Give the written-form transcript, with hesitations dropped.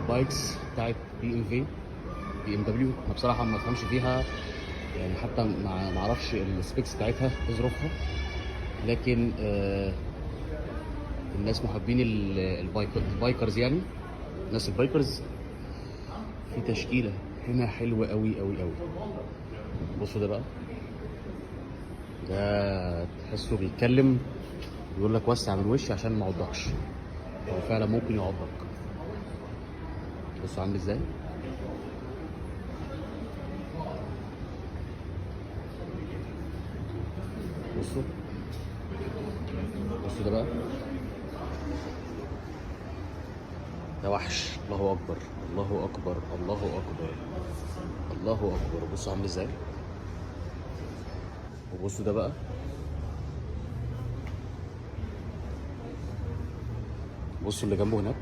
البايكس بتاعت بي ام دبليو. انا بصراحه ما بفهمش فيها، يعني حتى ما اعرفش السبيكس بتاعتها ايه ظروفها، لكن الناس محبين البايكرز، يعني الناس البايكرز في تشكيله هنا حلوه قوي قوي قوي. بصوا ده بقى، ده تحسه بيتكلم، بيقول لك وسع من وشي عشان ما اعضكش. هو فعلا ممكن يعضك. بصوا عامل ازاي. بصوا بصوا ده بقى، ده وحش. الله اكبر الله اكبر الله اكبر الله اكبر. بصوا عامل ازاي. وبصوا ده بقى، بصوا اللي جنبه هناك،